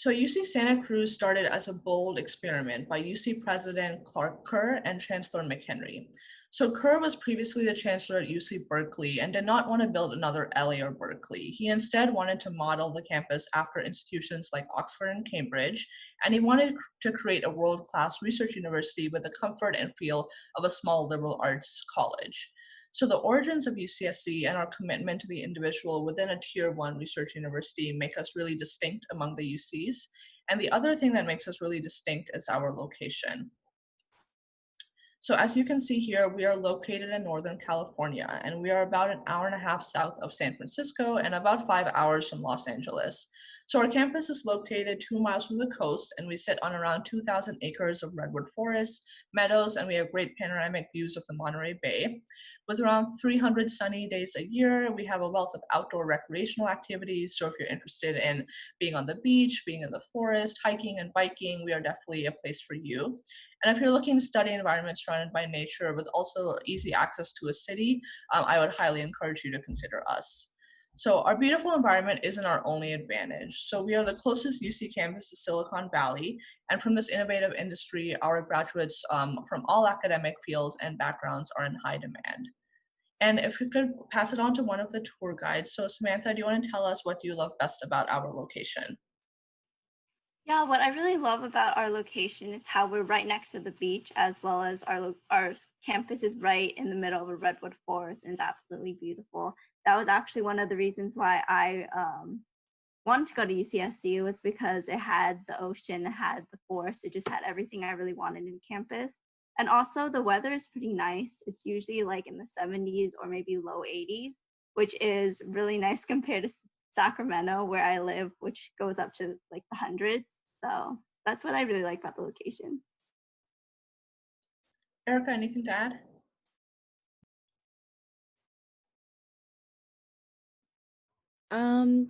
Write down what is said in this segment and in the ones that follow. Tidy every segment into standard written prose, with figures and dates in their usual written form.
So UC Santa Cruz started as a bold experiment by UC President Clark Kerr and Chancellor McHenry. So Kerr was previously the chancellor at UC Berkeley and did not want to build another LA or Berkeley. He instead wanted to model the campus after institutions like Oxford and Cambridge, and he wanted to create a world-class research university with the comfort and feel of a small liberal arts college. So the origins of UCSC and our commitment to the individual within a tier one research university make us really distinct among the UCs. And the other thing that makes us really distinct is our location. So as you can see here, we are located in Northern California, and we are about an hour and a half south of San Francisco and about 5 hours from Los Angeles. So our campus is located 2 miles from the coast, and we sit on around 2,000 acres of redwood forests, meadows, and we have great panoramic views of the Monterey Bay. With around 300 sunny days a year, we have a wealth of outdoor recreational activities. So if you're interested in being on the beach, being in the forest, hiking and biking, we are definitely a place for you. And if you're looking to study environments surrounded by nature with also easy access to a city, I would highly encourage you to consider us. So our beautiful environment isn't our only advantage. So we are the closest UC campus to Silicon Valley. And from this innovative industry, our graduates from all academic fields and backgrounds are in high demand. And if we could pass it on to one of the tour guides. So Samantha, do you want to tell us what you love best about our location? Yeah, what I really love about our location is how we're right next to the beach, as well as our campus is right in the middle of a redwood forest, and it's absolutely beautiful. That was actually one of the reasons why I wanted to go to UCSC, was because it had the ocean, it had the forest, it just had everything I really wanted in campus. And also the weather is pretty nice. It's usually like in the 70s or maybe low 80s, which is really nice compared to Sacramento, where I live, which goes up to like the hundreds. So that's what I really like about the location. Erica, anything to add?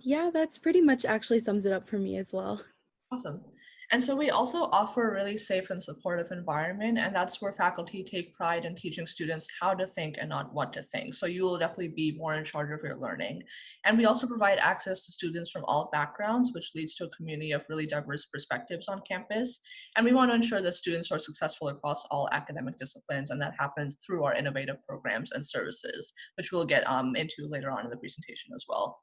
Yeah, that's pretty much actually sums it up for me as well. Awesome. And so we also offer a really safe and supportive environment, and that's where faculty take pride in teaching students how to think and not what to think. So you will definitely be more in charge of your learning. And we also provide access to students from all backgrounds, which leads to a community of really diverse perspectives on campus. And we want to ensure that students are successful across all academic disciplines, and that happens through our innovative programs and services, which we'll get into later on in the presentation as well.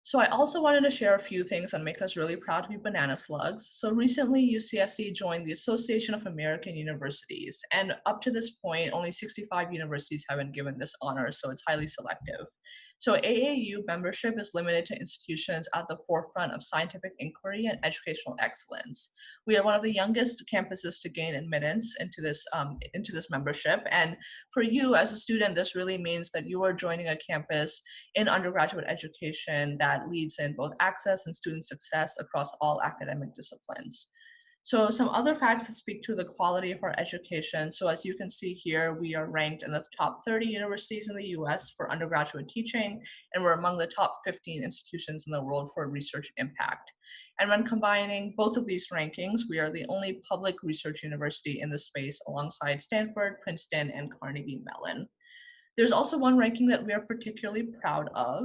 So I also wanted to share a few things that make us really proud to be banana slugs. So recently UCSC joined the Association of American Universities, and up to this point, only 65 universities have been given this honor, so it's highly selective. So AAU membership is limited to institutions at the forefront of scientific inquiry and educational excellence. We are one of the youngest campuses to gain admittance into this membership, and for you as a student, this really means that you are joining a campus in undergraduate education that leads in both access and student success across all academic disciplines. So some other facts that speak to the quality of our education. So as you can see here, we are ranked in the top 30 universities in the US for undergraduate teaching, and we're among the top 15 institutions in the world for research impact. And when combining both of these rankings, we are the only public research university in the space alongside Stanford, Princeton, and Carnegie Mellon. There's also one ranking that we are particularly proud of,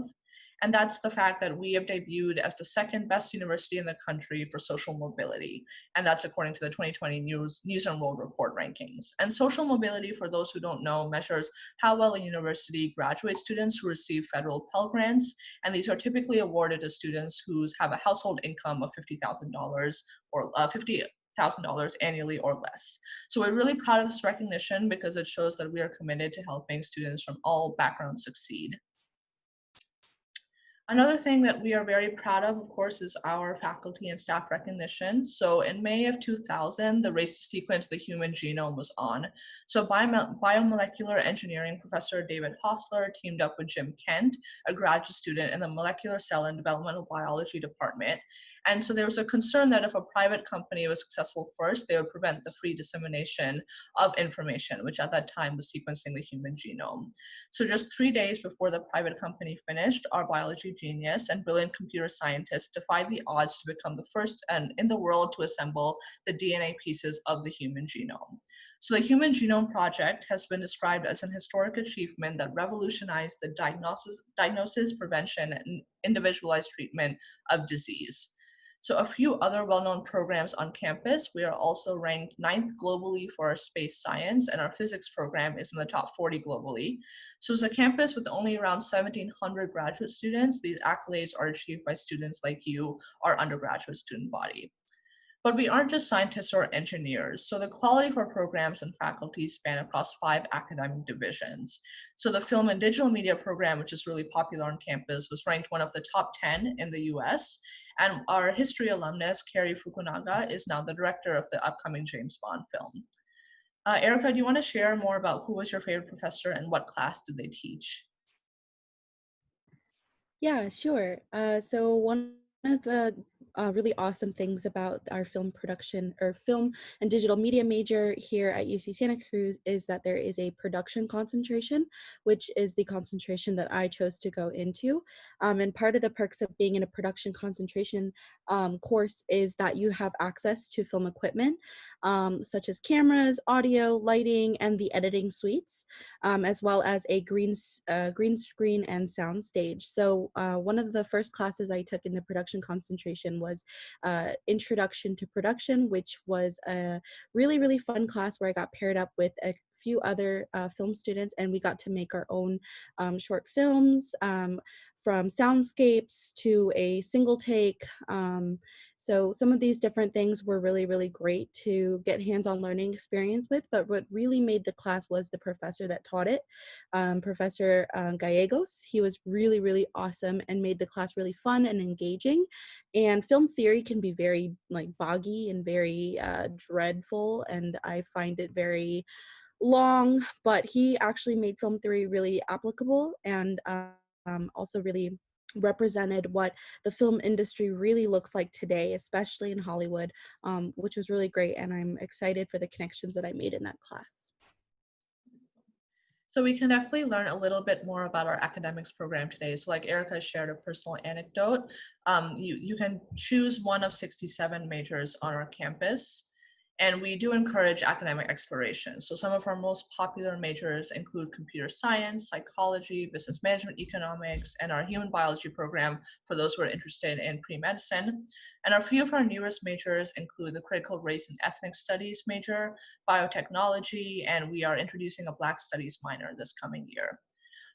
and that's the fact that we have debuted as the second best university in the country for social mobility, and that's according to the 2020 News and World Report rankings. And social mobility, for those who don't know, measures how well a university graduates students who receive federal Pell Grants, and these are typically awarded to students who have a household income of $50,000 or $50,000 annually or less. So we're really proud of this recognition because it shows that we are committed to helping students from all backgrounds succeed. Another thing that we are very proud of course, is our faculty and staff recognition. So in May of 2000, the race to sequence the human genome was on. So biomolecular engineering professor David Hostler teamed up with Jim Kent, a graduate student in the molecular cell and developmental biology department. And so there was a concern that if a private company was successful first, they would prevent the free dissemination of information, which at that time was sequencing the human genome. So just 3 days before the private company finished, our biology genius and brilliant computer scientists defied the odds to become the first and in the world to assemble the DNA pieces of the human genome. So the Human Genome Project has been described as an historic achievement that revolutionized the diagnosis, prevention, and individualized treatment of disease. So a few other well-known programs on campus, we are also ranked ninth globally for our space science, and our physics program is in the top 40 globally. So as a campus with only around 1,700 graduate students, these accolades are achieved by students like you, our undergraduate student body. But we aren't just scientists or engineers. So the quality of our programs and faculty span across 5 academic divisions. So the film and digital media program, which is really popular on campus, was ranked one of the top 10 in the US. And our history alumnus, Carrie Fukunaga, is now the director of the upcoming James Bond film. Erica, do you want to share more about who was your favorite professor and what class did they teach? Yeah, sure. So one of the really awesome things about our film production or film and digital media major here at UC Santa Cruz is that there is a production concentration, which is the concentration that I chose to go into. And part of the perks of being in a production concentration course is that you have access to film equipment, such as cameras, audio, lighting, and the editing suites, as well as a green screen and sound stage. So one of the first classes I took in the production concentration was Introduction to Production, which was a really, really fun class where I got paired up with a few other film students, and we got to make our own short films, from soundscapes to a single take. So some of these different things were really, really great to get hands-on learning experience with, but what really made the class was the professor that taught it, Professor Gallegos. He was really, really awesome and made the class really fun and engaging. And film theory can be very like boggy and very dreadful, and I find it very long, but he actually made film theory really applicable and also really represented what the film industry really looks like today, especially in Hollywood, which was really great. And I'm excited for the connections that I made in that class. So we can definitely learn a little bit more about our academics program today. So like Erica shared a personal anecdote, you can choose one of 67 majors on our campus. And we do encourage academic exploration. So some of our most popular majors include computer science, psychology, business management, economics, and our human biology program for those who are interested in pre-medicine. And a few of our newest majors include the critical race and ethnic studies major, biotechnology, and we are introducing a Black Studies minor this coming year.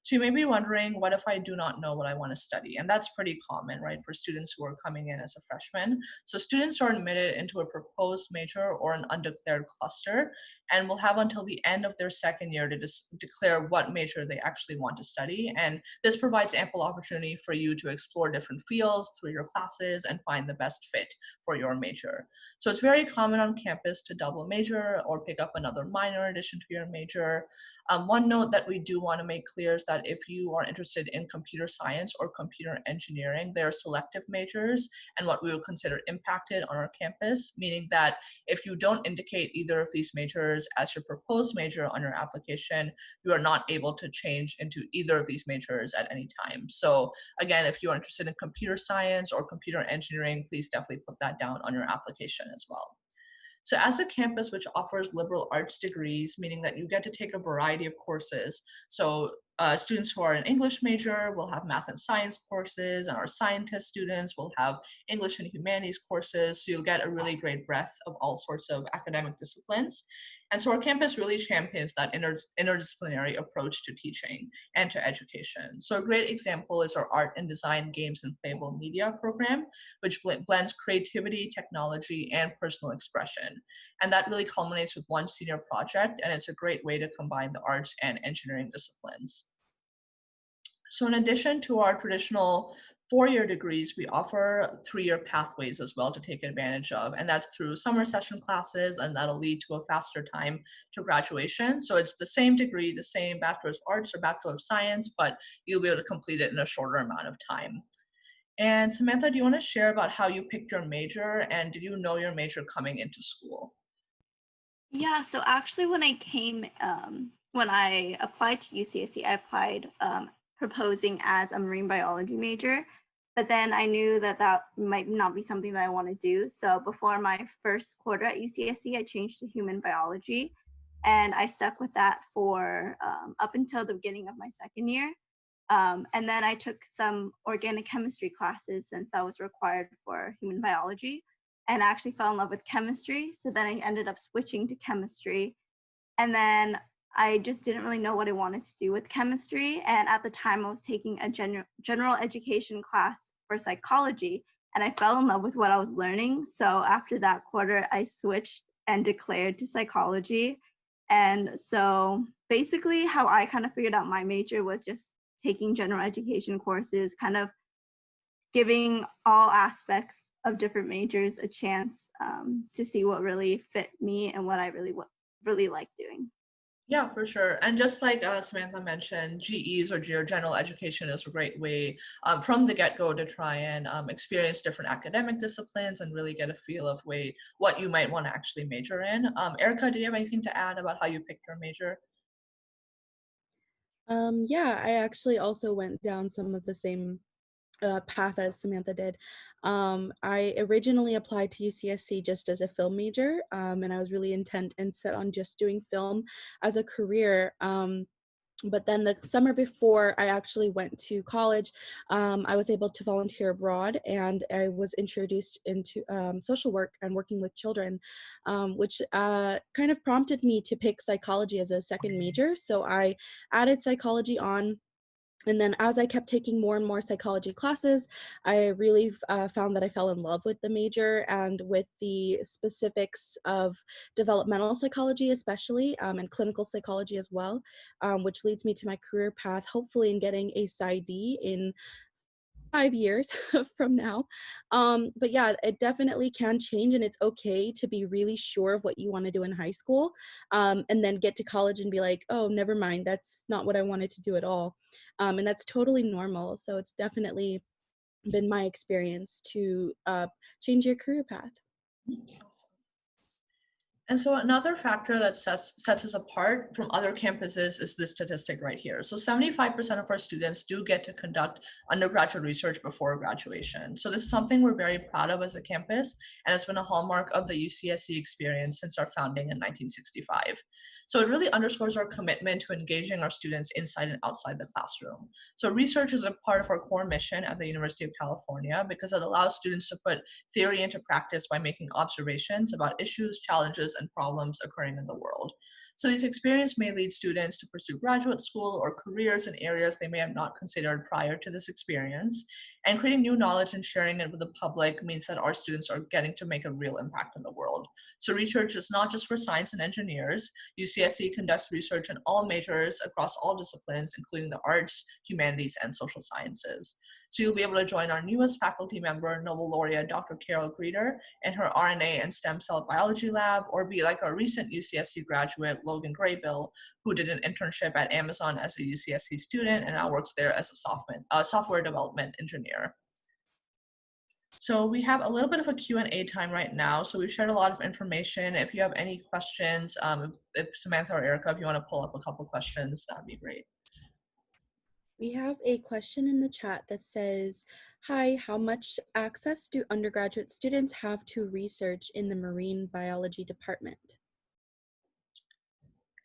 So you may be wondering, what if I do not know what I want to study? And that's pretty common, right, for students who are coming in as a freshman. So students are admitted into a proposed major or an undeclared cluster, and will have until the end of their second year to declare what major they actually want to study. And this provides ample opportunity for you to explore different fields through your classes and find the best fit for your major. So it's very common on campus to double major or pick up another minor in addition to your major. One note that we do want to make clear is that if you are interested in computer science or computer engineering, they are selective majors and what we would consider impacted on our campus, meaning that if you don't indicate either of these majors as your proposed major on your application, you are not able to change into either of these majors at any time. So again, if you are interested in computer science or computer engineering, please definitely put that down on your application as well. So as a campus which offers liberal arts degrees, meaning that you get to take a variety of courses. So students who are an English major will have math and science courses, and our scientist students will have English and humanities courses. So you'll get a really great breadth of all sorts of academic disciplines. And so our campus really champions that interdisciplinary approach to teaching and to education. So a great example is our art and design, games, and playable media program, which blends creativity, technology, and personal expression. And that really culminates with one senior project, and it's a great way to combine the arts and engineering disciplines. So in addition to our traditional four-year degrees, we offer three-year pathways as well to take advantage of, and that's through summer session classes, and that'll lead to a faster time to graduation. So it's the same degree, the same Bachelor of Arts or Bachelor of Science, but you'll be able to complete it in a shorter amount of time. And Samantha, do you want to share about how you picked your major, and did you know your major coming into school? Yeah, so actually, when I applied to UCSC, I applied proposing as a marine biology major, but then I knew that that might not be something that I want to do. So before my first quarter at UCSC, I changed to human biology, and I stuck with that for up until the beginning of my second year. And then I took some organic chemistry classes since that was required for human biology, and I actually fell in love with chemistry. So then I ended up switching to chemistry. And then I just didn't really know what I wanted to do with chemistry. And at the time, I was taking a general education class for psychology, and I fell in love with what I was learning. So after that quarter, I switched and declared to psychology. And so basically, how I kind of figured out my major was just taking general education courses, kind of giving all aspects of different majors a chance to see what really fit me and what I really like doing. Yeah, for sure. And just like Samantha mentioned, GEs or general education is a great way from the get-go to try and experience different academic disciplines and really get a feel of what you might want to actually major in. Erica, do you have anything to add about how you picked your major? Yeah, I actually also went down some of the same path as Samantha did. I originally applied to UCSC just as a film major, and I was really intent and set on just doing film as a career. But then the summer before I actually went to college, I was able to volunteer abroad, and I was introduced into social work and working with children, which kind of prompted me to pick psychology as a second major. So I added psychology on, and then as I kept taking more and more psychology classes, I really found that I fell in love with the major and with the specifics of developmental psychology, especially, and clinical psychology as well, which leads me to my career path, hopefully in getting a PsyD in 5 years from now. But yeah, it definitely can change, and it's okay to be really sure of what you want to do in high school, and then get to college and be like, oh, never mind, that's not what I wanted to do at all. And that's totally normal. So it's definitely been my experience to change your career path. And so another factor that sets us apart from other campuses is this statistic right here. So 75% of our students do get to conduct undergraduate research before graduation. So this is something we're very proud of as a campus, and it's been a hallmark of the UCSC experience since our founding in 1965. So it really underscores our commitment to engaging our students inside and outside the classroom. So research is a part of our core mission at the University of California because it allows students to put theory into practice by making observations about issues, challenges, and problems occurring in the world. So these experiences may lead students to pursue graduate school or careers in areas they may have not considered prior to this experience. And creating new knowledge and sharing it with the public means that our students are getting to make a real impact in the world. So research is not just for science and engineers. UCSC conducts research in all majors across all disciplines, including the arts, humanities, and social sciences. So you'll be able to join our newest faculty member, Nobel laureate Dr. Carol Greeter, in her RNA and stem cell biology lab, or be like our recent UCSC graduate, Logan Graybill, who did an internship at Amazon as a UCSC student and now works there as a software development engineer. So we have a little bit of a Q&A time right now. So we've shared a lot of information. If you have any questions, if Samantha or Erica, if you want to pull up a couple questions, that'd be great. We have a question in the chat that says, hi, how much access do undergraduate students have to research in the marine biology department?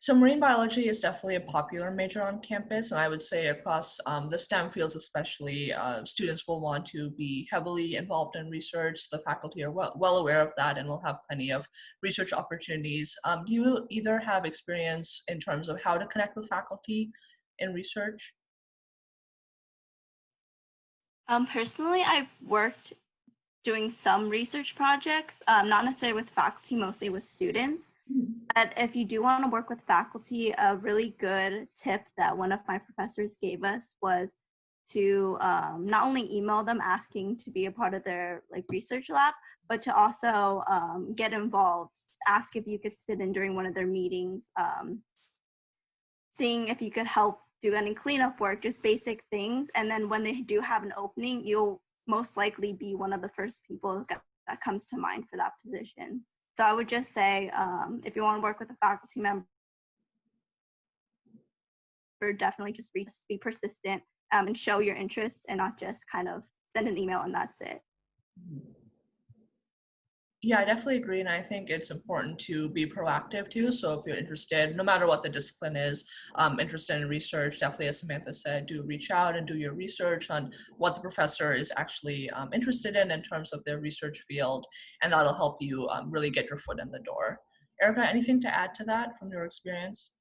So marine biology is definitely a popular major on campus, and I would say across the STEM fields especially, students will want to be heavily involved in research. The faculty are well aware of that and will have plenty of research opportunities. Do you either have experience in terms of how to connect with faculty in research? Personally, I've worked doing some research projects, not necessarily with faculty, mostly with students. But if you do want to work with faculty, a really good tip that one of my professors gave us was to not only email them asking to be a part of their research lab, but to also get involved, ask if you could sit in during one of their meetings, seeing if you could help do any cleanup work, just basic things. And then when they do have an opening, you'll most likely be one of the first people that comes to mind for that position. So I would just say, if you want to work with a faculty member, definitely just be persistent and show your interest and not just kind of send an email and that's it. Yeah, I definitely agree. And I think it's important to be proactive too. So if you're interested, no matter what the discipline is, interested in research, definitely, as Samantha said, do reach out and do your research on what the professor is actually interested in terms of their research field. And that'll help you really get your foot in the door. Erica, anything to add to that from your experience?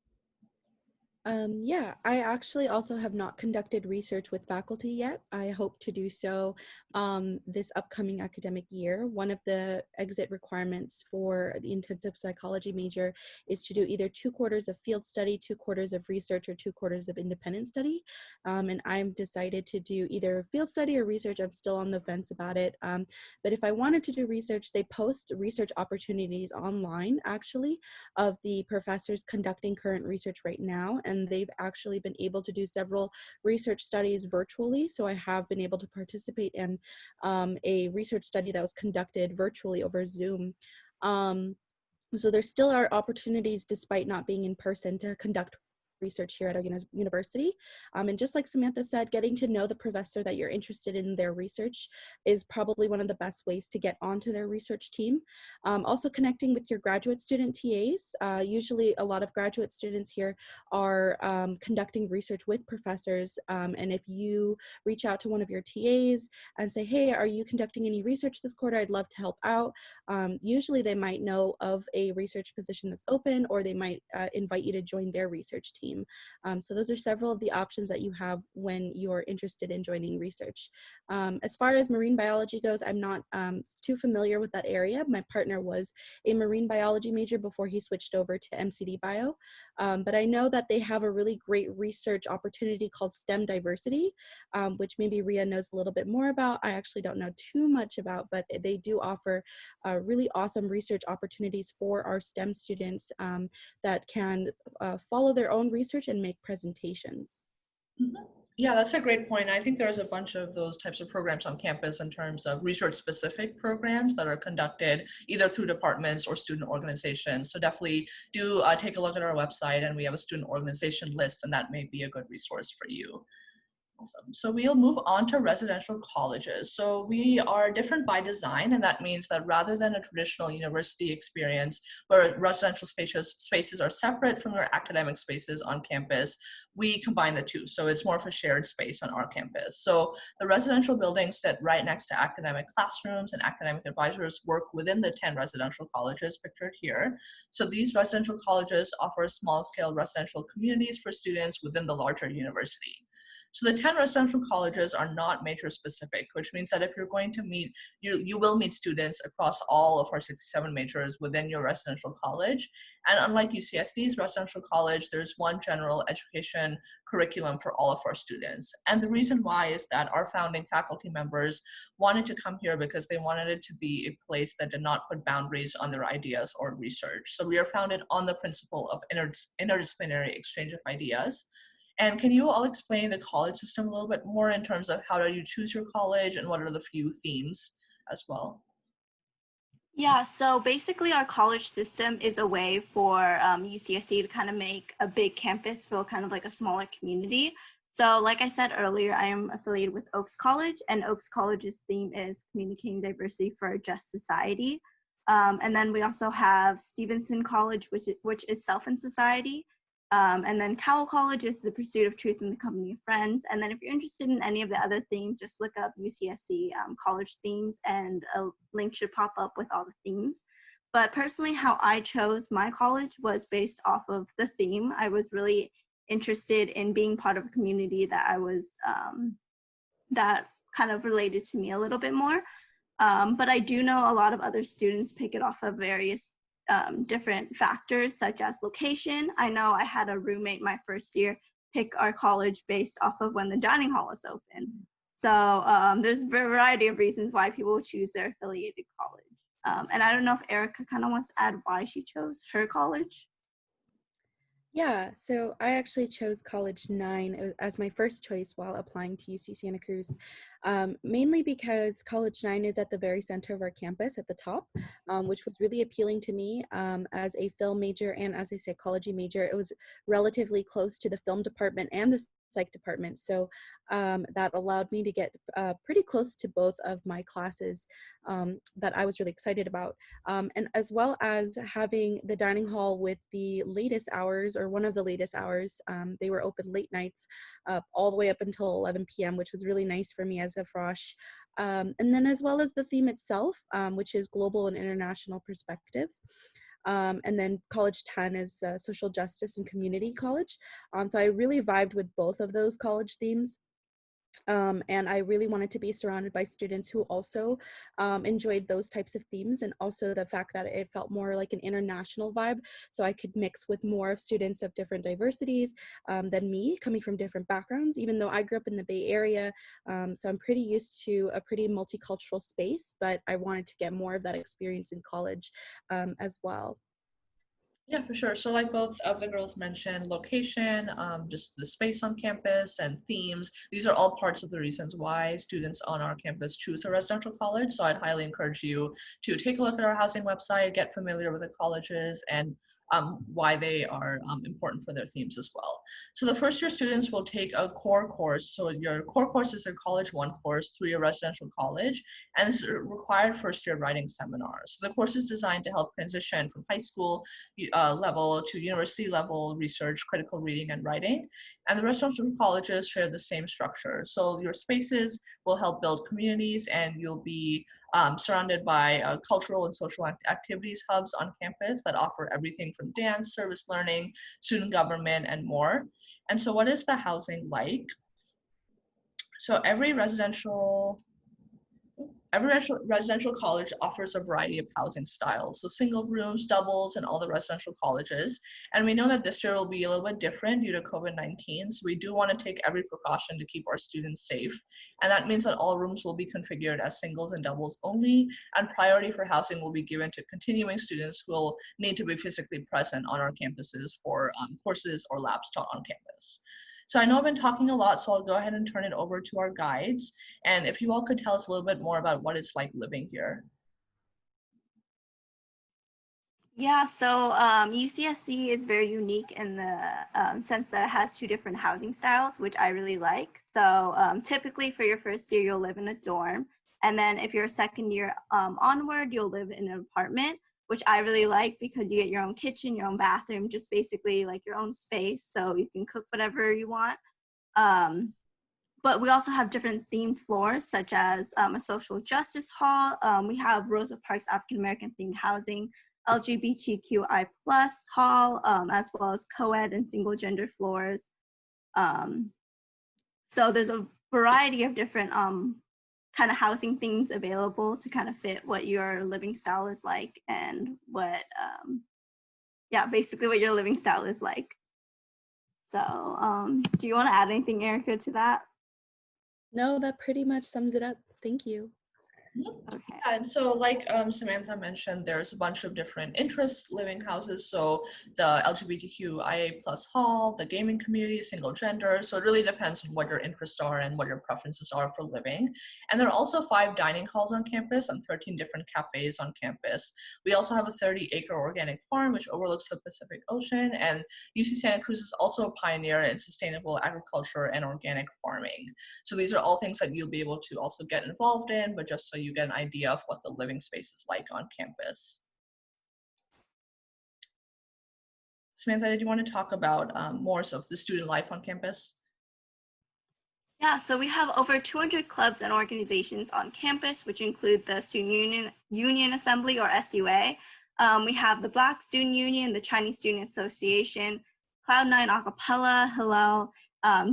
Yeah, I actually also have not conducted research with faculty yet. I hope to do so this upcoming academic year. One of the exit requirements for the intensive psychology major is to do either 2 quarters of field study, 2 quarters of research, or 2 quarters of independent study. And I'm decided to do either field study or research. I'm still on the fence about it. But if I wanted to do research, they post research opportunities online, actually, of the professors conducting current research right now, and they've actually been able to do several research studies virtually. So I have been able to participate in a research study that was conducted virtually over Zoom. So there still are opportunities, despite not being in person, to conduct research here at our university. And just like Samantha said, getting to know the professor that you're interested in their research is probably one of the best ways to get onto their research team. Also connecting with your graduate student TAs. Usually a lot of graduate students here are conducting research with professors. And if you reach out to one of your TAs and say, hey, are you conducting any research this quarter? I'd love to help out. Usually they might know of a research position that's open, or they might invite you to join their research team. So those are several of the options that you have when you're interested in joining research. As far as marine biology goes, I'm not too familiar with that area. My partner was a marine biology major before he switched over to MCD Bio. But I know that they have a really great research opportunity called STEM diversity, which maybe Ria knows a little bit more about. I actually don't know too much about, but they do offer really awesome research opportunities for our STEM students that can follow their own research and make presentations. Mhm. Yeah, that's a great point. I think there's a bunch of those types of programs on campus in terms of research specific programs that are conducted either through departments or student organizations. So definitely do take a look at our website, and we have a student organization list, and that may be a good resource for you. Awesome. So we'll move on to residential colleges. So we are different by design, and that means that rather than a traditional university experience where residential spaces are separate from your academic spaces on campus, we combine the two. So it's more of a shared space on our campus. So the residential buildings sit right next to academic classrooms, and academic advisors work within the 10 residential colleges pictured here. So these residential colleges offer small scale residential communities for students within the larger university. So the 10 residential colleges are not major specific, which means that if you're going to meet, you will meet students across all of our 67 majors within your residential college. And unlike UCSD's residential college, there's one general education curriculum for all of our students. And the reason why is that our founding faculty members wanted to come here because they wanted it to be a place that did not put boundaries on their ideas or research. So we are founded on the principle of interdisciplinary exchange of ideas. And can you all explain the college system a little bit more in terms of how do you choose your college and what are the few themes as well? Yeah, so basically, our college system is a way for UCSC to kind of make a big campus feel kind of like a smaller community. So, like I said earlier, I am affiliated with Oaks College, and Oaks College's theme is communicating diversity for a just society. And then we also have Stevenson College, which is Self and Society. And then Cowell College is the pursuit of truth in the company of friends. And then if you're interested in any of the other themes, just look up UCSC college themes, and a link should pop up with all the themes. But personally, how I chose my college was based off of the theme. I was really interested in being part of a community that I was, that kind of related to me a little bit more. But I do know a lot of other students pick it off of various different factors, such as location. I know I had a roommate my first year pick our college based off of when the dining hall was open. So there's a variety of reasons why people choose their affiliated college. And I don't know if Erica kind of wants to add why she chose her college. Yeah, so I actually chose College 9 as my first choice while applying to UC Santa Cruz, mainly because College 9 is at the very center of our campus at the top, which was really appealing to me as a film major and as a psychology major. It was relatively close to the film department and the psych department. So that allowed me to get pretty close to both of my classes that I was really excited about. And as well as having the dining hall with the latest hours, or one of the latest hours. They were open late nights all the way up until 11 p.m., which was really nice for me as a FROSH. And then as well as the theme itself, which is global and international perspectives. And then College 10 is social justice and community college. So I really vibed with both of those college themes. And I really wanted to be surrounded by students who also enjoyed those types of themes, and also the fact that it felt more like an international vibe, so I could mix with more students of different diversities than me, coming from different backgrounds, even though I grew up in the Bay Area. So I'm pretty used to a pretty multicultural space, but I wanted to get more of that experience in college as well. Yeah, for sure. So like both of the girls mentioned, location, just the space on campus and themes, these are all parts of the reasons why students on our campus choose a residential college. So I'd highly encourage you to take a look at our housing website, get familiar with the colleges, and why they are important for their themes as well. So the first year students will take a core course. So your core course is a College 1 course through your residential college, and it's a required first year writing seminar. So the course is designed to help transition from high school level to university level research, critical reading and writing. And the residential colleges share the same structure. So your spaces will help build communities, and you'll be surrounded by cultural and social activities hubs on campus that offer everything from dance, service learning, student government, and more. And so what is the housing like? So every residential college offers a variety of housing styles, so single rooms, doubles, and all the residential colleges. And we know that this year will be a little bit different due to COVID-19, so we do want to take every precaution to keep our students safe. And that means that all rooms will be configured as singles and doubles only, and priority for housing will be given to continuing students who will need to be physically present on our campuses for courses or labs taught on campus. So I know I've been talking a lot, so I'll go ahead and turn it over to our guides. And if you all could tell us a little bit more about what it's like living here. Yeah, so UCSC is very unique in the sense that it has two different housing styles, which I really like. So typically for your first year, you'll live in a dorm. And then if you're a second year onward, you'll live in an apartment, which I really like because you get your own kitchen, your own bathroom, just basically like your own space. So you can cook whatever you want. But we also have different themed floors, such as a social justice hall. We have Rosa Parks African American themed housing, LGBTQI plus hall, as well as co-ed and single gender floors. So there's a variety of different kind of housing things available to kind of fit what your living style is like, and what, yeah, basically what your living style is like. So do you want to add anything, Erica, to that? No, that pretty much sums it up. Thank you. Okay. And so like Samantha mentioned, there's a bunch of different interest living houses. So the LGBTQIA plus hall, the gaming community, single gender. So it really depends on what your interests are and what your preferences are for living. And there are also 5 dining halls on campus and 13 different cafes on campus. We also have a 30-acre organic farm which overlooks the Pacific Ocean. And UC Santa Cruz is also a pioneer in sustainable agriculture and organic farming. So these are all things that you'll be able to also get involved in, but just so you get an idea of what the living space is like on campus. Samantha, did you want to talk about more of the student life on campus? Yeah, so we have over 200 clubs and organizations on campus, which include the Student Union Assembly, or SUA. We have the Black Student Union, the Chinese Student Association, Cloud9 Acapella, Hillel,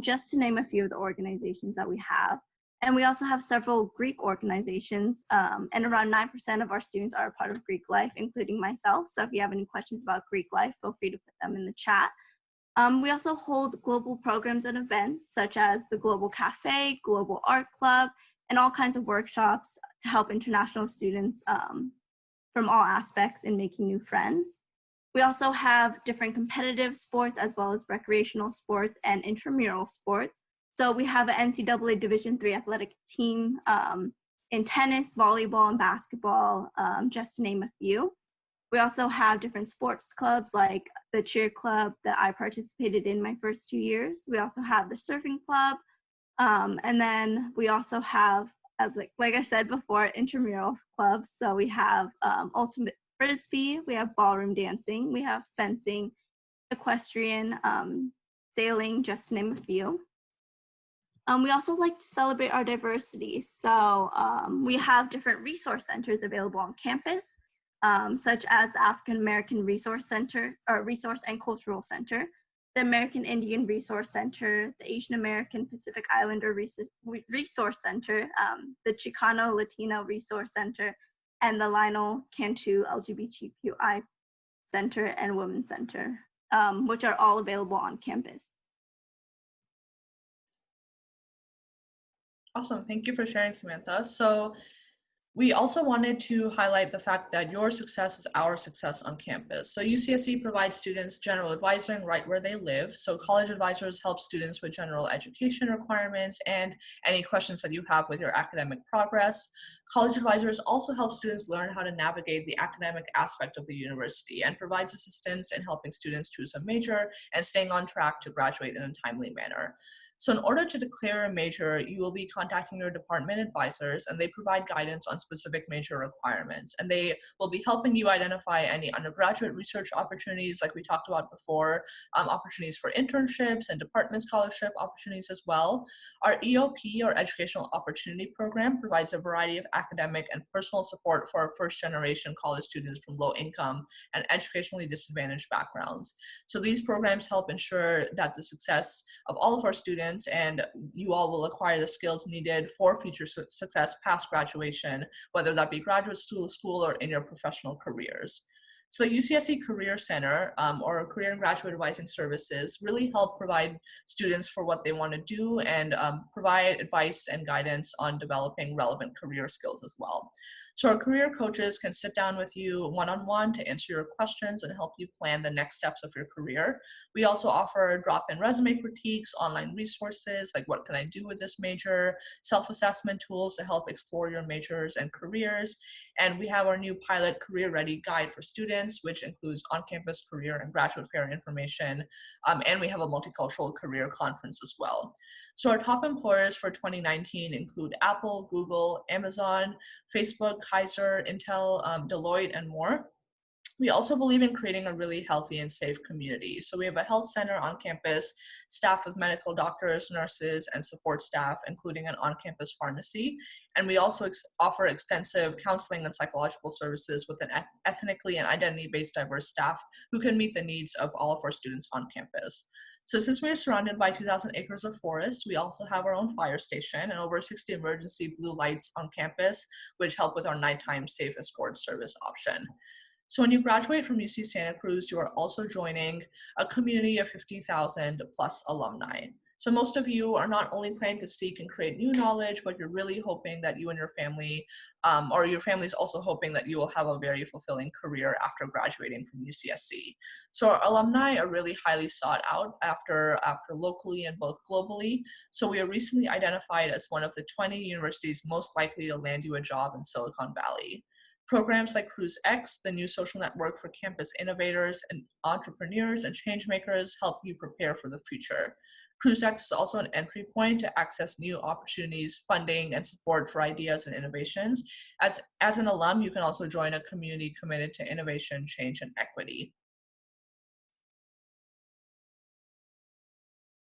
just to name a few of the organizations that we have. And we also have several Greek organizations, and around 9% of our students are a part of Greek life, including myself. So if you have any questions about Greek life, feel free to put them in the chat. We also hold global programs and events, such as the Global Cafe, Global Art Club, and all kinds of workshops to help international students from all aspects in making new friends. We also have different competitive sports, as well as recreational sports and intramural sports. So we have an NCAA Division III athletic team in tennis, volleyball, and basketball, just to name a few. We also have different sports clubs like the cheer club that I participated in my first 2 years. We also have the surfing club. And then we also have, as like I said before, intramural clubs. So we have ultimate frisbee, we have ballroom dancing, we have fencing, equestrian, sailing, just to name a few. We also like to celebrate our diversity. So we have different resource centers available on campus, such as the African American Resource Center, or Resource and Cultural Center, the American Indian Resource Center, the Asian American Pacific Islander Resource Center, the Chicano Latino Resource Center, and the Lionel Cantu LGBTQI Center and Women's Center, which are all available on campus. Awesome. Thank you for sharing, Samantha. So we also wanted to highlight the fact that your success is our success on campus. So UCSC provides students general advising right where they live. So college advisors help students with general education requirements and any questions that you have with your academic progress. College advisors also help students learn how to navigate the academic aspect of the university and provides assistance in helping students choose a major and staying on track to graduate in a timely manner. So in order to declare a major, you will be contacting your department advisors, and they provide guidance on specific major requirements. And they will be helping you identify any undergraduate research opportunities, like we talked about before, opportunities for internships and department scholarship opportunities as well. Our EOP, or Educational Opportunity Program, provides a variety of academic and personal support for our first-generation college students from low-income and educationally disadvantaged backgrounds. So these programs help ensure that the success of all of our students and you all will acquire the skills needed for future success past graduation, whether that be graduate school or in your professional careers. So the UCSC Career Center, or Career and Graduate Advising Services, really help provide students for what they want to do and provide advice and guidance on developing relevant career skills as well. So our career coaches can sit down with you one-on-one to answer your questions and help you plan the next steps of your career. We also offer drop-in resume critiques, online resources like what can I do with this major, self-assessment tools to help explore your majors and careers. And we have our new pilot Career Ready guide for students, which includes on-campus career and graduate fair information. And we have a multicultural career conference as well. So our top employers for 2019 include Apple, Google, Amazon, Facebook, Kaiser, Intel, Deloitte, and more. We also believe in creating a really healthy and safe community. So we have a health center on campus, staffed with medical doctors, nurses, and support staff, including an on-campus pharmacy. And we also offer extensive counseling and psychological services with an ethnically and identity-based diverse staff who can meet the needs of all of our students on campus. So since we are surrounded by 2,000 acres of forest, we also have our own fire station and over 60 emergency blue lights on campus, which help with our nighttime safe escort service option. So when you graduate from UC Santa Cruz, you are also joining a community of 50,000 plus alumni. So most of you are not only planning to seek and create new knowledge, but you're really hoping that you and your family, or your family is also hoping that you will have a very fulfilling career after graduating from UCSC. So our alumni are really highly sought out after locally and both globally. So we are recently identified as one of the 20 universities most likely to land you a job in Silicon Valley. Programs like Cruise X, the new social network for campus innovators and entrepreneurs and changemakers, help you prepare for the future. Cruise X is also an entry point to access new opportunities, funding, and support for ideas and innovations. As an alum, you can also join a community committed to innovation, change, and equity.